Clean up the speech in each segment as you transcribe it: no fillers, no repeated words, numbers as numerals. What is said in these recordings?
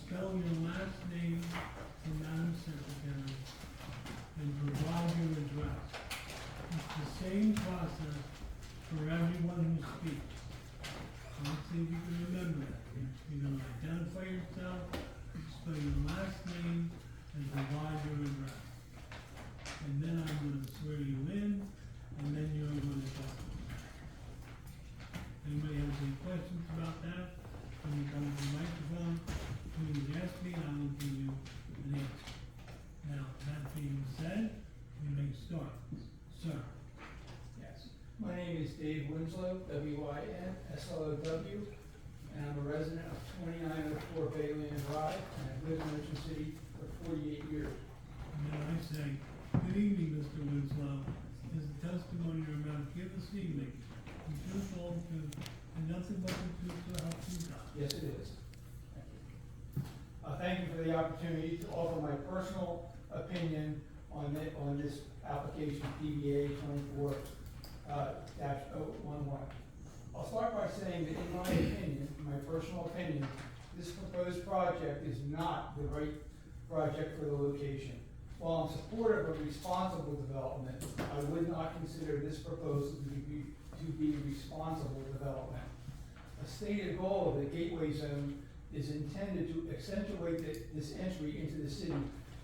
spell your last name to Madam Secretary and provide your address. It's the same process for everyone who speaks. Let's see if you can remember that. You're gonna identify yourself, spell your last name, and provide your address. And then I'm gonna swear you in, and then you're gonna testify. Anybody has any questions about that? When you come to the microphone, please ask me, and I will give you an answer. Now, that being said, you may start. Sir. Yes. My name is Dave Winslow, W-I-N-S-L-O-W, and I'm a resident of 2904 Bayland Drive, and I've lived in Ocean City for 48 years. And then I say, good evening, Mr. Winslow. Is the testimony you're about to give this evening the truth, the whole truth, and nothing but the truth to help you God? Yes, it is. Thank you. Thank you for the opportunity to offer my personal opinion on this application, PBA 24-011. I'll start by saying that in my opinion, my personal opinion, this proposed project is not the right project for the location. While I'm supportive of responsible development, I would not consider this proposal to be responsible development. A stated goal of the gateway zone is intended to accentuate this entry into the city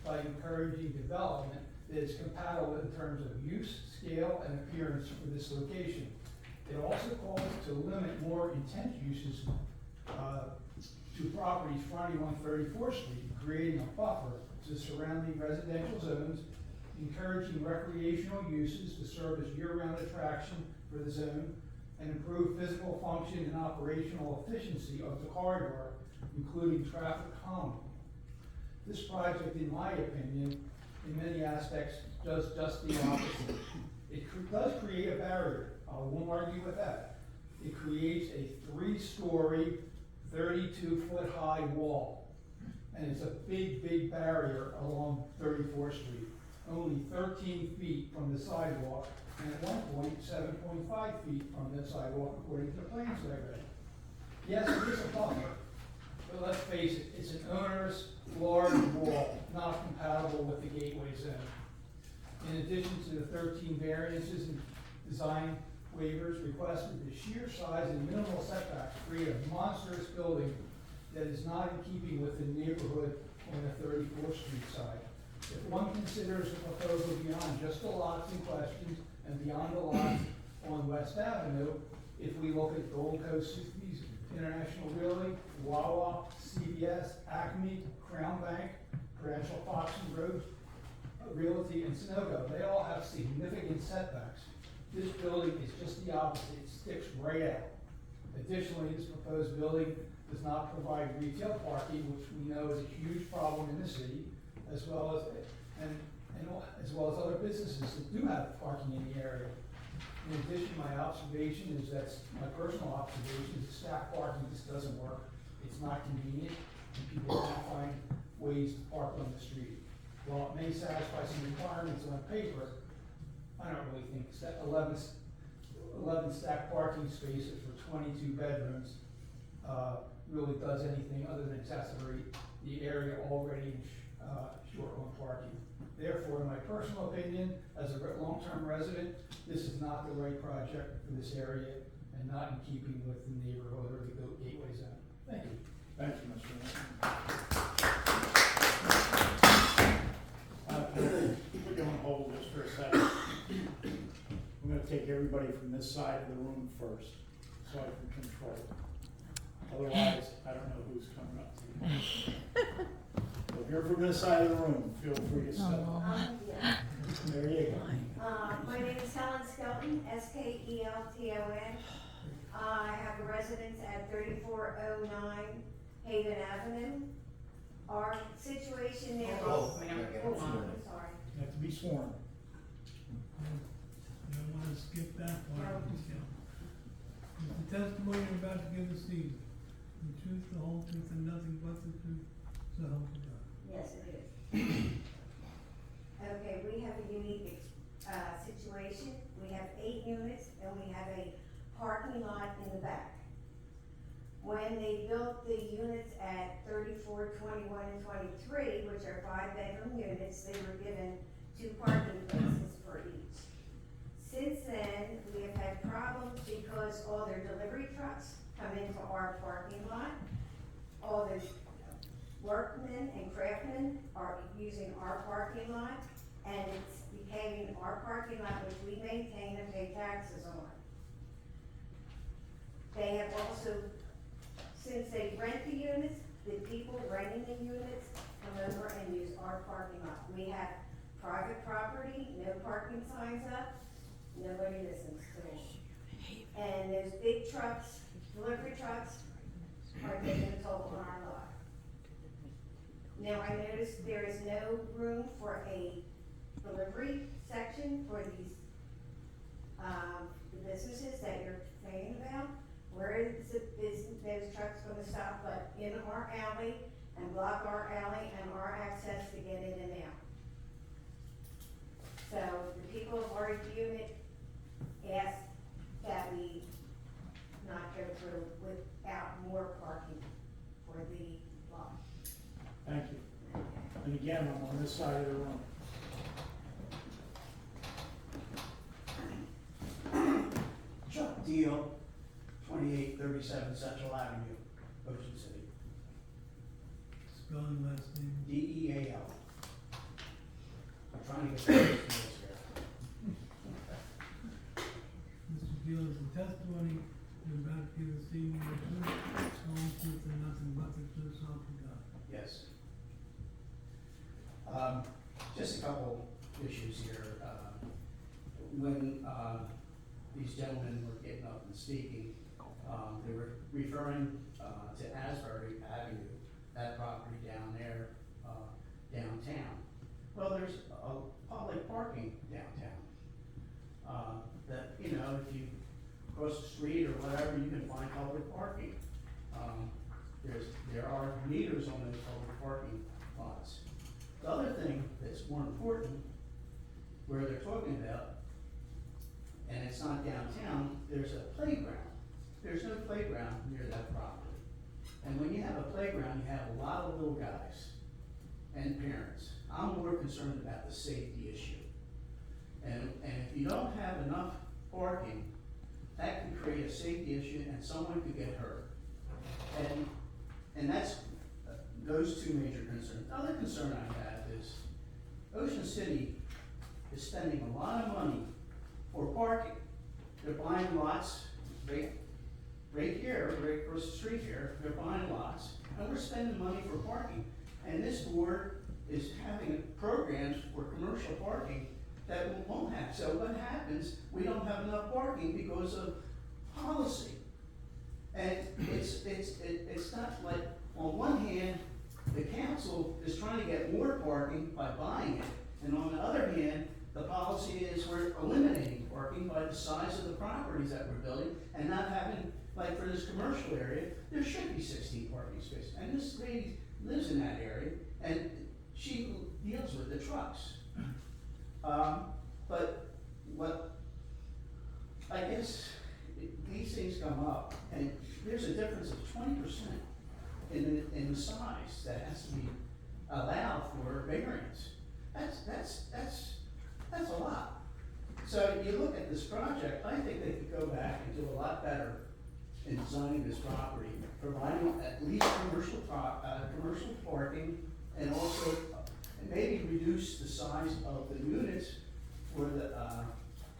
by encouraging development that is compatible in terms of use, scale, and appearance for this location. It also calls to limit more intense uses to properties fronting on 34th Street, creating a buffer to surrounding residential zones, encouraging recreational uses to serve as year-round attraction for the zone, and improve physical function and operational efficiency of the corridor, including traffic calming. This project, in my opinion, in many aspects, does just the opposite. It does create a barrier. I won't argue with that. It creates a 3-story, 32-foot high wall. And it's a big, big barrier along 34th Street. Only 13 feet from the sidewalk, and at one point, 7.5 feet from the sidewalk, according to the plans that I read. Yes, it is a buffer, but let's face it, it's an onerous, large wall, not compatible with the gateway zone. In addition to the 13 variances and design waivers requested, the sheer size and minimal setbacks create a monstrous building that is not in keeping with the neighborhood on the 34th Street side. If one considers the proposal beyond just the lots in question and beyond the lots on West Avenue, if we look at Gold Coast Cities, International Realty, Wawa, CVS, Acme, Crown Bank, Prudential Fox and Road Realty, and Sunoco, they all have significant setbacks. This building is just the opposite, it sticks right out. Additionally, this proposed building does not provide retail parking, which we know is a huge problem in the city, as well as other businesses that do have parking in the area. In addition, my observation is that, my personal observation is that staff parking just doesn't work. It's not convenient, and people can't find ways to park on the street. While it may satisfy some requirements on paper, I don't really think that 11 stacked parking spaces for 22 bedrooms really does anything other than exacerbate the area already short on parking. Therefore, in my personal opinion, as a long-term resident, this is not the right project for this area and not in keeping with the neighborhood or the gateway zone. Thank you. Thank you, Mr. We're going to hold this for a second. I'm going to take everybody from this side of the room first, so I can control it. Otherwise, I don't know who's coming up to me. So if you're from this side of the room, feel free to step up. There you go. My name is Helen Skelton, S-K-E-L-T-O-N. I have a residence at 3409 Haven Avenue. Our situation there is... Oh, I'm sorry. You have to be sworn. You don't wanna skip that part. No. Is the testimony you're about to give this evening the truth, the whole truth, and nothing but the truth, so help you God? Yes, it is. Okay, we have a unique situation. We have 8 units and we have a parking lot in the back. When they built the units at at 34, 21, and 23, which are 5-bedroom units, they were given 2 parking places for each. Since then, we have had problems because all their delivery trucks come into our parking lot. All the workmen and craftsmen are using our parking lot, and it's becoming our parking lot, which we maintain and pay taxes on. They have also, since they rent the units, the people renting the units come over and use our parking lot. We have private property, no parking signs up, nobody listens to us. And those big trucks, delivery trucks, are taking a toll on our lot. Now, I noticed there is no room for a delivery section for these, the businesses that you're saying about. Where is those trucks gonna stop but in our alley and block our alley and our access to get in and out? So the people of our unit asked that we not go through without more parking for the lot. Thank you. And again, I'm on this side of the room. Chuck Deal, 2837 Central Avenue, Ocean City. Spelling last name. DEAL. I'm trying to get the deals here. Mr. Gill, is the testimony you're about to give this evening the truth, the whole truth, and nothing but the truth, so help you God? Yes. Just a couple issues here. When these gentlemen were getting up and speaking, they were referring to Asbury Avenue, that property down there, downtown. Well, there's a public parking downtown. That, you know, if you cross the street or whatever, you can find public parking. There are meters on those public parking lots. The other thing that's more important, where they're talking about, and it's not downtown, there's a playground. There's no playground near that property. And when you have a playground, you have a lot of little guys and parents. I'm more concerned about the safety issue. And if you don't have enough parking, that can create a safety issue and someone could get hurt. And that's those two major concerns. The other concern I have is Ocean City is spending a lot of money for parking. They're buying lots right here, right across the street here. They're buying lots, and we're spending money for parking. And this board is having programs for commercial parking that we won't have. So what happens? We don't have enough parking because of policy. And it's not like, on one hand, the council is trying to get more parking by buying it, and on the other hand, the policy is we're eliminating parking by the size of the properties that we're building and not having, like for this commercial area, there should be 16 parking spaces. And this lady lives in that area and she deals with the trucks. But what, I guess, these things come up and there's a difference of 20% in the size that has to be allowed for variance. That's a lot. So you look at this project, I think they could go back and do a lot better in designing this property, providing at least commercial parking, and also maybe reduce the size of the units for the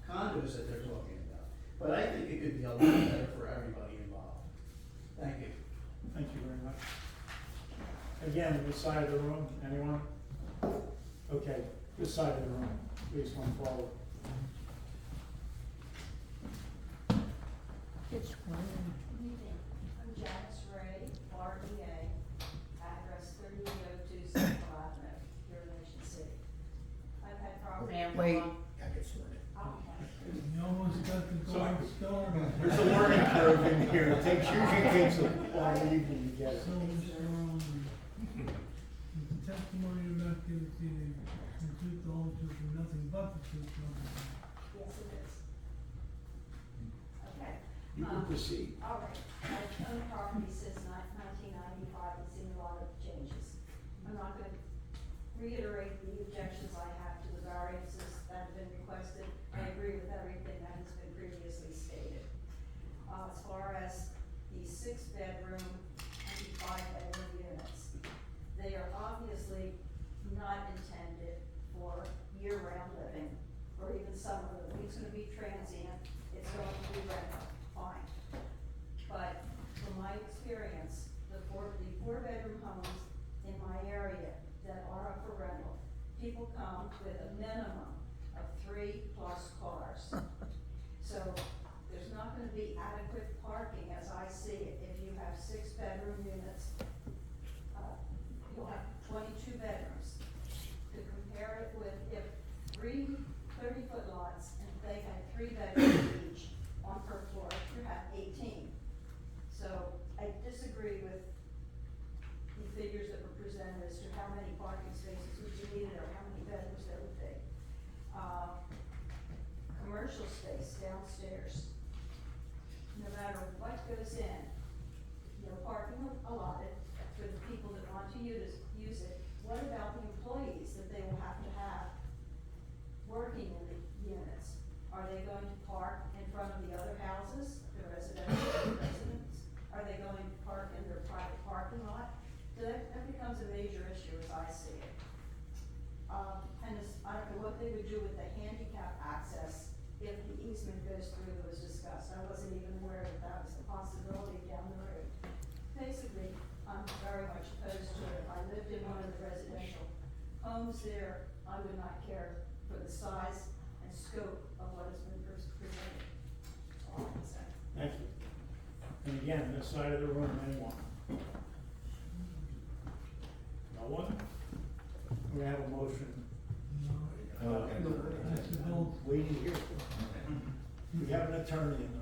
condos that they're talking about. But I think it could be a lot better for everybody involved. Thank you. Thank you very much. Again, this side of the room, anyone? Okay, this side of the room, please come forward. I'm Janice Ray, REA, address 3802 Central Avenue, here in Ocean City. I've had property. Wait. You almost got the gold star. There's a learning curve in here. It usually takes a long evening to get it. Silver star on there. Is the testimony you're about to give this evening the truth, the whole truth, and nothing but the truth, so help you God? Yes, it is. Okay. You can proceed. All right. I've owned property since 1995. It's in a lot of reiterate the objections I have to the variances that have been requested. I agree with everything that has been previously stated. As far as the 6-bedroom and 5-bedroom units, they are obviously not intended for year-round living, or even summer living. It's gonna be transient, it's going to be rental, fine. But from my experience, the 4-bedroom homes in my area that are up for rental, people come with a minimum of 3+ cars. So there's not gonna be adequate parking as I see it. If you have 6-bedroom units, you'll have 22 bedrooms. To compare it with if 3 30-foot lots and they had 3 bedrooms each on per floor, you have 18. So I disagree with the figures that were presented as to how many parking spaces would be needed or how many bedrooms there would be. Commercial space downstairs, no matter what goes in, no parking allotted for the people that want to use it. What about the employees that they will have working in the units? Are they going to park in front of the other houses, the residential residents? Are they going to park in their private parking lot? So that becomes a major issue as I see it. And I don't know what they would do with the handicap access if the easement goes through that was discussed. I wasn't even aware that that was a possibility down the road. Basically, I'm very much opposed to it. If I lived in one of the residential homes there, I would not care for the size and scope of what has been presented. That's all I can say. Thank you. And again, this side of the room, anyone? No one? We have a motion. That's the whole Waiting here. We have an attorney in the